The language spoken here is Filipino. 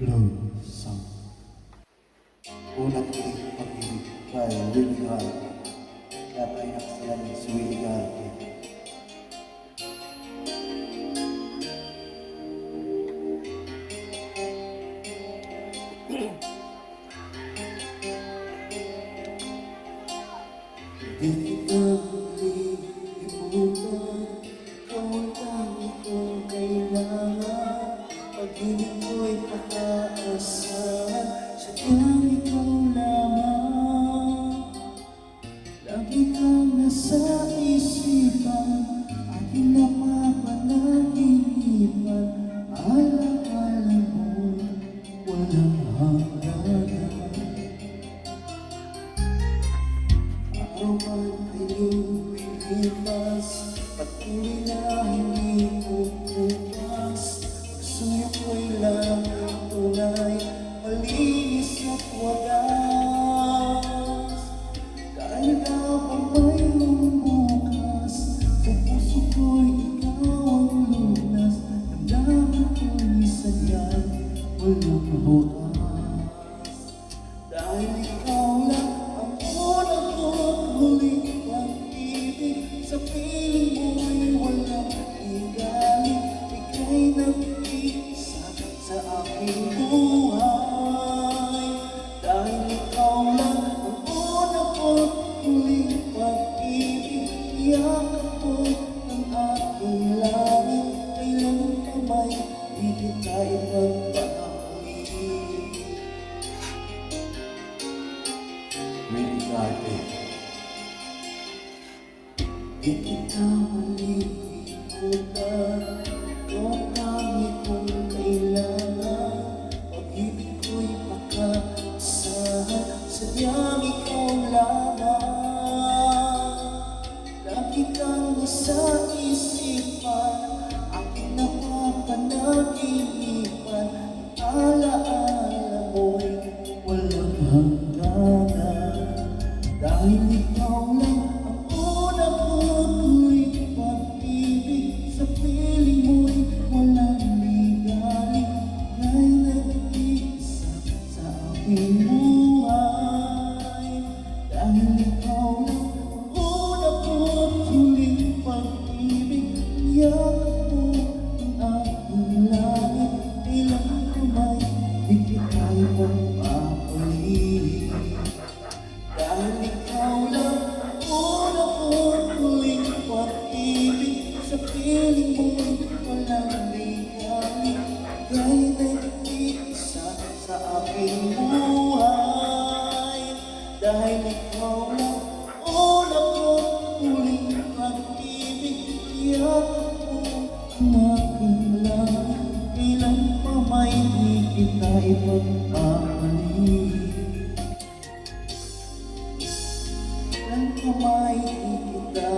Love Song. Unang uling pag-ibig by Willie Garvey. Kaya tayo nakasalamin si Willie Garvey. Hindi kita muli ipunan, ikaw ang tangi kong kailangan. Pag-ibig ko'y pakaasahan, sadyang ikaw lamang. Lagi kang nasa isipan, aking napapanaginipan. Alaala mo'y walang hangganan. Araw man ay lumilipas, patuloy na hindi pupupas. Pagsuyo ko'y langit tunay, malinis at wagas. Dahil habang mayroong bukas, sa puso ko'y ikaw ang lunas. Damdamin ko'y sadyang walang hukas. Dahil ikaw lang ang unang ko't huling pag-ibig, sa piling mo'y walang igaling. Ika'y nag-iisa sa aking buhay. Dahil ikaw lang ang unang ko't huling pag-ibig, yakap mo ang aking langit. Kailan pa may di kita ipagpapahuli. Willie Garvey. Di kita malilimutan, ikaw ang tangi kong kailangan. Pag-ibig ko'y pakaasahan, sadyang ikaw lamang. Lagi kang nasa isipan, aking napapanaginipan. Alaala mo'y walang hangganan. Dahil ikaw lang ang unang ko't huling pag-ibig, sa piling mo'y walang ligalig. Ika'y nag-iisa sa aking buhay. Dahil ikaw lang ang unang ko't huling pag-ibig, yakap mo ang aking langit. Ilang kamay, di kita ipagpapahuli. Dahil ikaw lang ang unang ko't huling pag-ibig, sa piling mo'y walang ligalig. Ika'y nag-iisa sa aking buhay. Dahil ikaw lang ang unang ko't huling pag-ibig, yakap mo ang aking langit. Ilang pamay di kita ipagpapahuli. Ilang kamay di kita